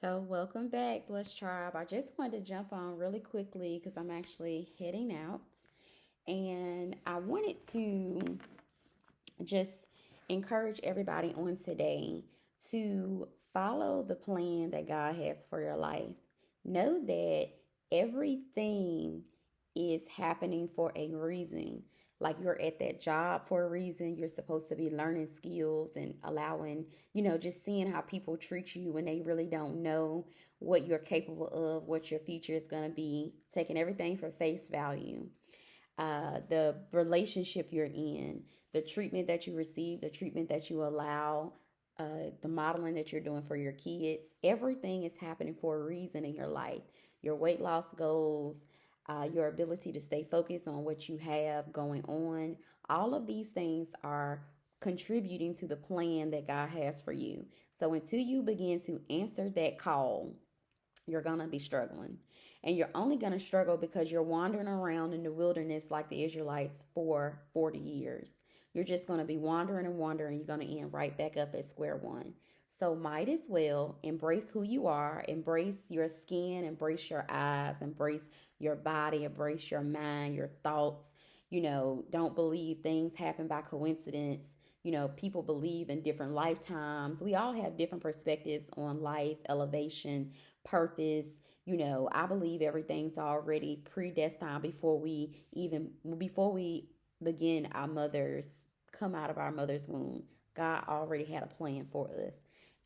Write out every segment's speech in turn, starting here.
So, welcome back, Blessed Tribe. I just wanted to jump on really quickly because I'm actually heading out. And I wanted to just encourage everybody on today to follow the plan that God has for your life. Know that everything is happening for a reason. Like you're at that job for a reason. You're supposed to be learning skills and allowing, just seeing how people treat you when they really don't know what you're capable of, what your future is going to be, taking everything for face value. The relationship you're in, the treatment that you receive, the treatment that you allow, the modeling that you're doing for your kids. Everything is happening for a reason in your life. Your weight loss goals, your ability to stay focused on what you have going on. All of these things are contributing to the plan that God has for you. So until you begin to answer that call, you're going to be struggling. And you're only going to struggle because you're wandering around in the wilderness like the Israelites for 40 years. You're just going to be wandering and wandering. You're going to end right back up at square one. So, might as well embrace who you are, embrace your skin, embrace your eyes, embrace your body, embrace your mind, your thoughts. Don't believe things happen by coincidence. People believe in different lifetimes. We all have different perspectives on life, elevation, purpose. I believe everything's already predestined before we begin our mothers come out of our mother's womb. God already had a plan for us.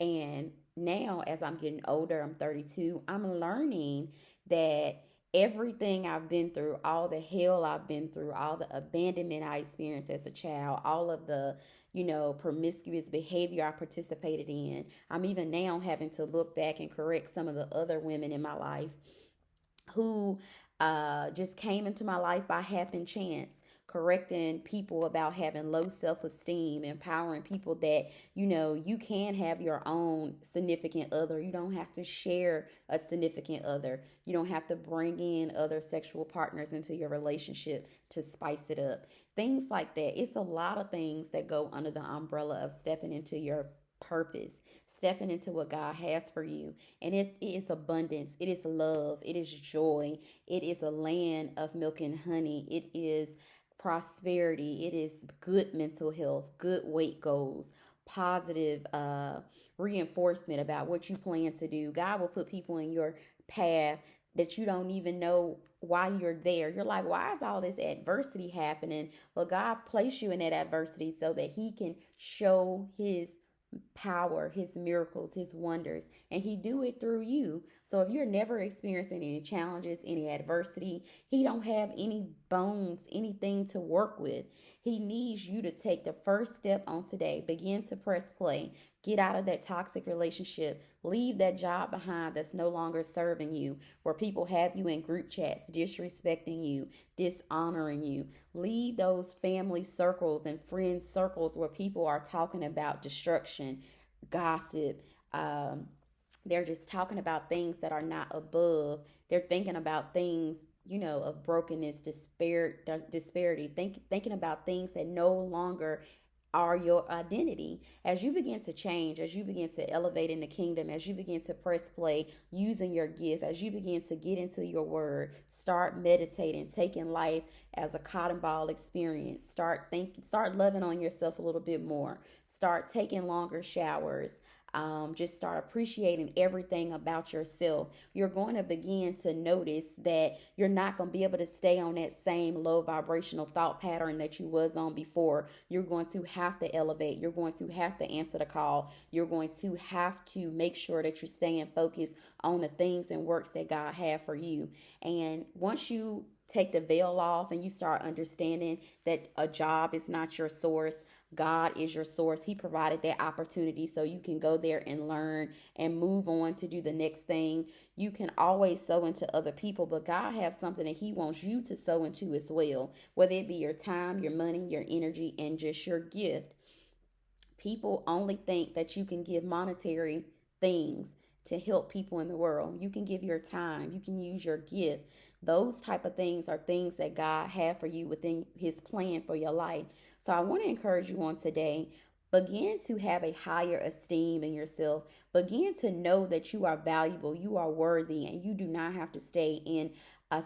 And now as I'm getting older, I'm 32, I'm learning that everything I've been through, all the hell I've been through, all the abandonment I experienced as a child, all of the, promiscuous behavior I participated in. I'm even now having to look back and correct some of the other women in my life who just came into my life by happen chance, correcting people about having low self-esteem, empowering people that you can have your own significant other. You don't have to share a significant other. You don't have to bring in other sexual partners into your relationship to spice it up. Things like that. It's a lot of things that go under the umbrella of stepping into your purpose, stepping into what God has for you. And it is abundance, it is love, it is joy, it is a land of milk and honey, it is prosperity, it is good mental health, good weight goals, positive reinforcement about what you plan to do. God will put people in your path that you don't even know why you're there. You're like, why is all this adversity happening? Well, God placed you in that adversity so that He can show His power, His miracles, His wonders, and He do it through you. So if you're never experiencing any challenges, any adversity, He don't have any bones, anything to work with. He needs you to take the first step on today. Begin to press play. Get out of that toxic relationship. Leave that job behind that's no longer serving you, where people have you in group chats disrespecting you, dishonoring you. Leave those family circles and friend circles where people are talking about destruction, gossip. They're just talking about things that are not above. They're thinking about things, of brokenness, disparity, thinking about things that no longer are your identity. As you begin to change, as you begin to elevate in the kingdom, as you begin to press play using your gift, as you begin to get into your word, start meditating, taking life as a cotton ball experience. Start loving on yourself a little bit more. Start taking longer showers. Just start appreciating everything about yourself. You're going to begin to notice that you're not going to be able to stay on that same low vibrational thought pattern that you was on before. You're going to have to elevate. You're going to have to answer the call. You're going to have to make sure that you're staying focused on the things and works that God had for you. And once you take the veil off and you start understanding that a job is not your source, God is your source. He provided that opportunity so you can go there and learn and move on to do the next thing. You can always sow into other people, but God has something that He wants you to sow into as well, whether it be your time, your money, your energy, and just your gift. People only think that you can give monetary things to help people in the world. You can give your time, you can use your gift. Those type of things are things that God had for you within His plan for your life. So I want to encourage you on today, Begin to have a higher esteem in yourself. Begin to know that you are valuable, you are worthy, and you do not have to stay in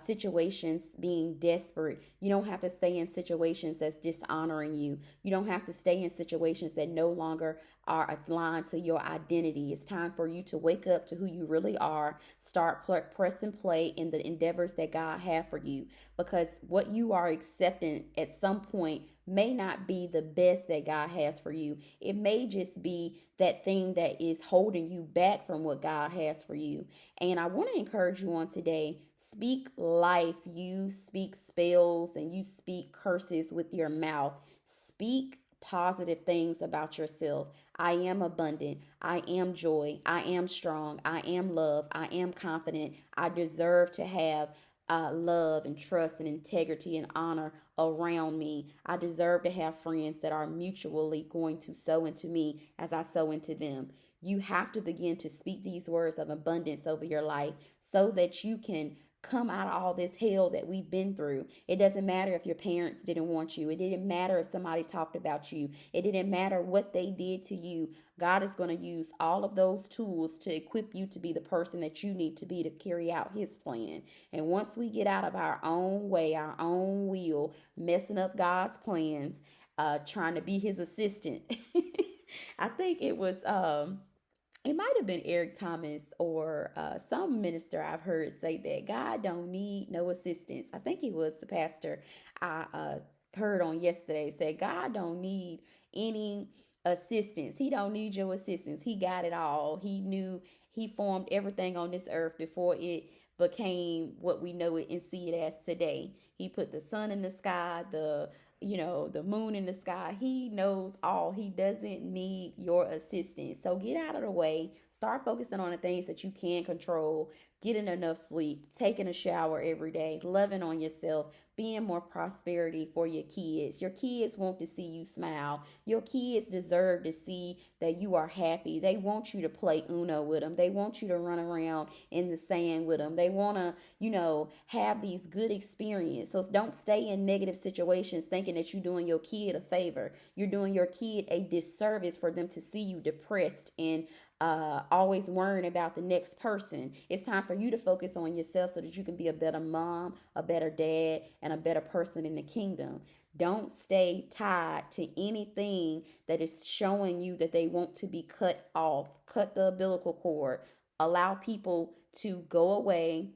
situations being desperate. You don't have to stay in situations that's dishonoring you. You don't have to stay in situations that no longer are aligned to your identity. It's time for you to wake up to who you really are. Start press and play in the endeavors that God has for you, because what you are accepting at some point may not be the best that God has for you. It may just be that thing that is holding you back from what God has for you. And I want to encourage you on today. Speak life. You speak spells and you speak curses with your mouth. Speak positive things about yourself. I am abundant. I am joy. I am strong. I am love. I am confident. I deserve to have love and trust and integrity and honor around me. I deserve to have friends that are mutually going to sow into me as I sow into them. You have to begin to speak these words of abundance over your life so that you can come out of all this hell that we've been through. It doesn't matter if your parents didn't want you. It didn't matter if somebody talked about you. It didn't matter what they did to you. God is going to use all of those tools to equip you to be the person that you need to be to carry out his plan. And once we get out of our own way, our own will, messing up God's plans, trying to be his assistant. I think it might have been Eric Thomas or some minister I've heard say that God don't need no assistance. I think he was the pastor I heard on yesterday said God don't need any assistance. He don't need your assistance. He got it all. He knew he formed everything on this earth before it became what we know it and see it as today. He put the sun in the sky, the moon in the sky. He knows all. He doesn't need your assistance. So get out of the way. Start focusing on the things that you can control. Getting enough sleep, taking a shower every day, loving on yourself, being more prosperity for your kids. Your kids want to see you smile. Your kids deserve to see that you are happy. They want you to play Uno with them. They want you to run around in the sand with them. They want to, have these good experiences. So don't stay in negative situations thinking that you're doing your kid a favor. You're doing your kid a disservice for them to see you depressed and always worrying about the next person. It's time for you to focus on yourself so that you can be a better mom, a better dad, and a better person in the kingdom. Don't stay tied to anything that is showing you that they want to be cut off. Cut the umbilical cord. Allow people to go away.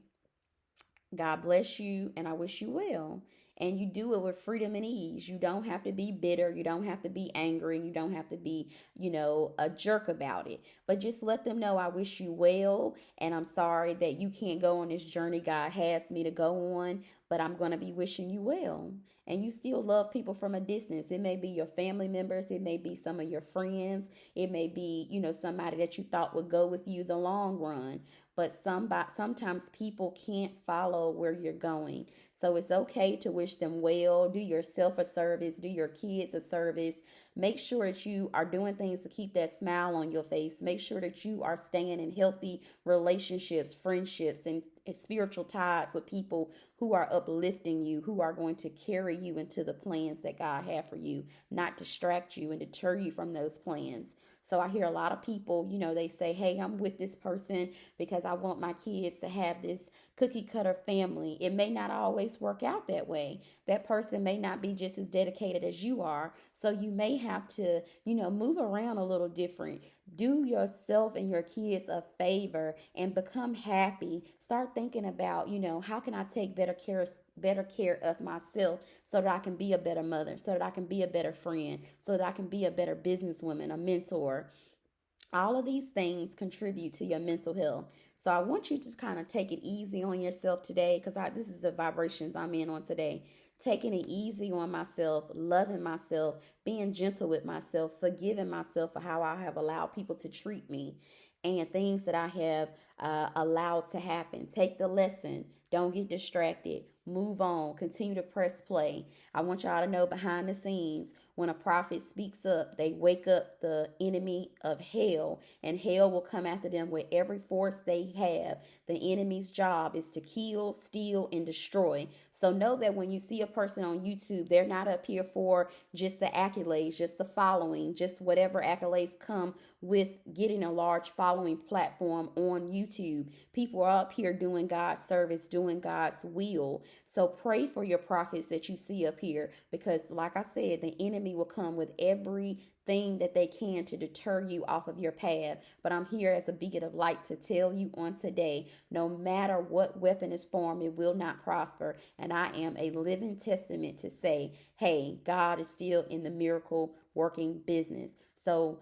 God bless you, and I wish you well. And you do it with freedom and ease. You don't have to be bitter. You don't have to be angry. You don't have to be, a jerk about it. But just let them know I wish you well. And I'm sorry that you can't go on this journey God has me to go on. But I'm going to be wishing you well. And you still love people from a distance. It may be your family members. It may be some of your friends. It may be, somebody that you thought would go with you the long run. But sometimes people can't follow where you're going. So it's okay to wish them well. Do yourself a service. Do your kids a service. Make sure that you are doing things to keep that smile on your face. Make sure that you are staying in healthy relationships, friendships, and spiritual ties with people who are uplifting you, who are going to carry you into the plans that God has for you, not distract you and deter you from those plans. So I hear a lot of people, they say, hey, I'm with this person because I want my kids to have this cookie cutter family. It may not always work out that way. That person may not be just as dedicated as you are. So you may have to, move around a little different. Do yourself and your kids a favor and become happy. Start thinking about, how can I take better care of myself so that I can be a better mother, so that I can be a better friend, so that I can be a better businesswoman, a mentor. All of these things contribute to your mental health. So I want you to kind of take it easy on yourself today, because this is the vibrations I'm in on today. Taking it easy on myself, loving myself, being gentle with myself, forgiving myself for how I have allowed people to treat me and things that I have allowed to happen. Take the lesson. Don't get distracted. Move on. Continue to press play. I want y'all to know behind the scenes, when a prophet speaks up, they wake up the enemy of hell, and hell will come after them with every force they have. The enemy's job is to kill, steal, and destroy. So know that when you see a person on YouTube, they're not up here for just the accolades, just the following, just whatever accolades come with getting a large following platform on YouTube. People are up here doing God's service, doing God's will. So pray for your prophets that you see up here, because like I said, the enemy will come with everything that they can to deter you off of your path. But I'm here as a beacon of light to tell you on today, no matter what weapon is formed, it will not prosper. And I am a living testament to say, hey, God is still in the miracle working business. So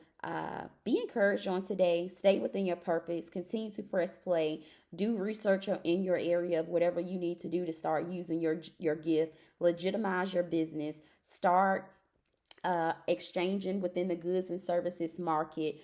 be encouraged on today. Stay within your purpose. Continue to press play. Do research in your area of whatever you need to do to start using your gift. Legitimize your business. Start exchanging within the goods and services market.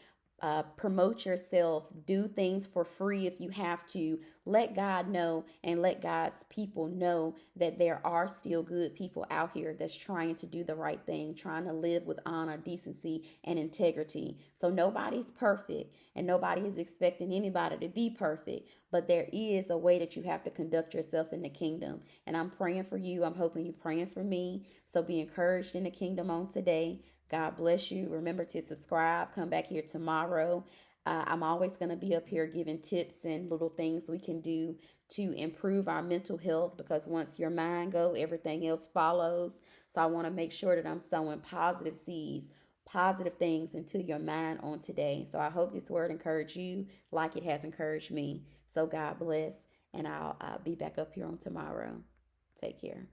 Promote yourself, do things for free if you have to. Let God know and let God's people know that there are still good people out here that's trying to do the right thing, trying to live with honor, decency, and integrity. So nobody's perfect and nobody is expecting anybody to be perfect, but there is a way that you have to conduct yourself in the kingdom. And I'm praying for you. I'm hoping you're praying for me. So be encouraged in the kingdom on today. God bless you. Remember to subscribe. Come back here tomorrow. I'm always going to be up here giving tips and little things we can do to improve our mental health, because once your mind goes, everything else follows. So I want to make sure that I'm sowing positive seeds, positive things into your mind on today. So I hope this word encouraged you like it has encouraged me. So God bless, and I'll be back up here on tomorrow. Take care.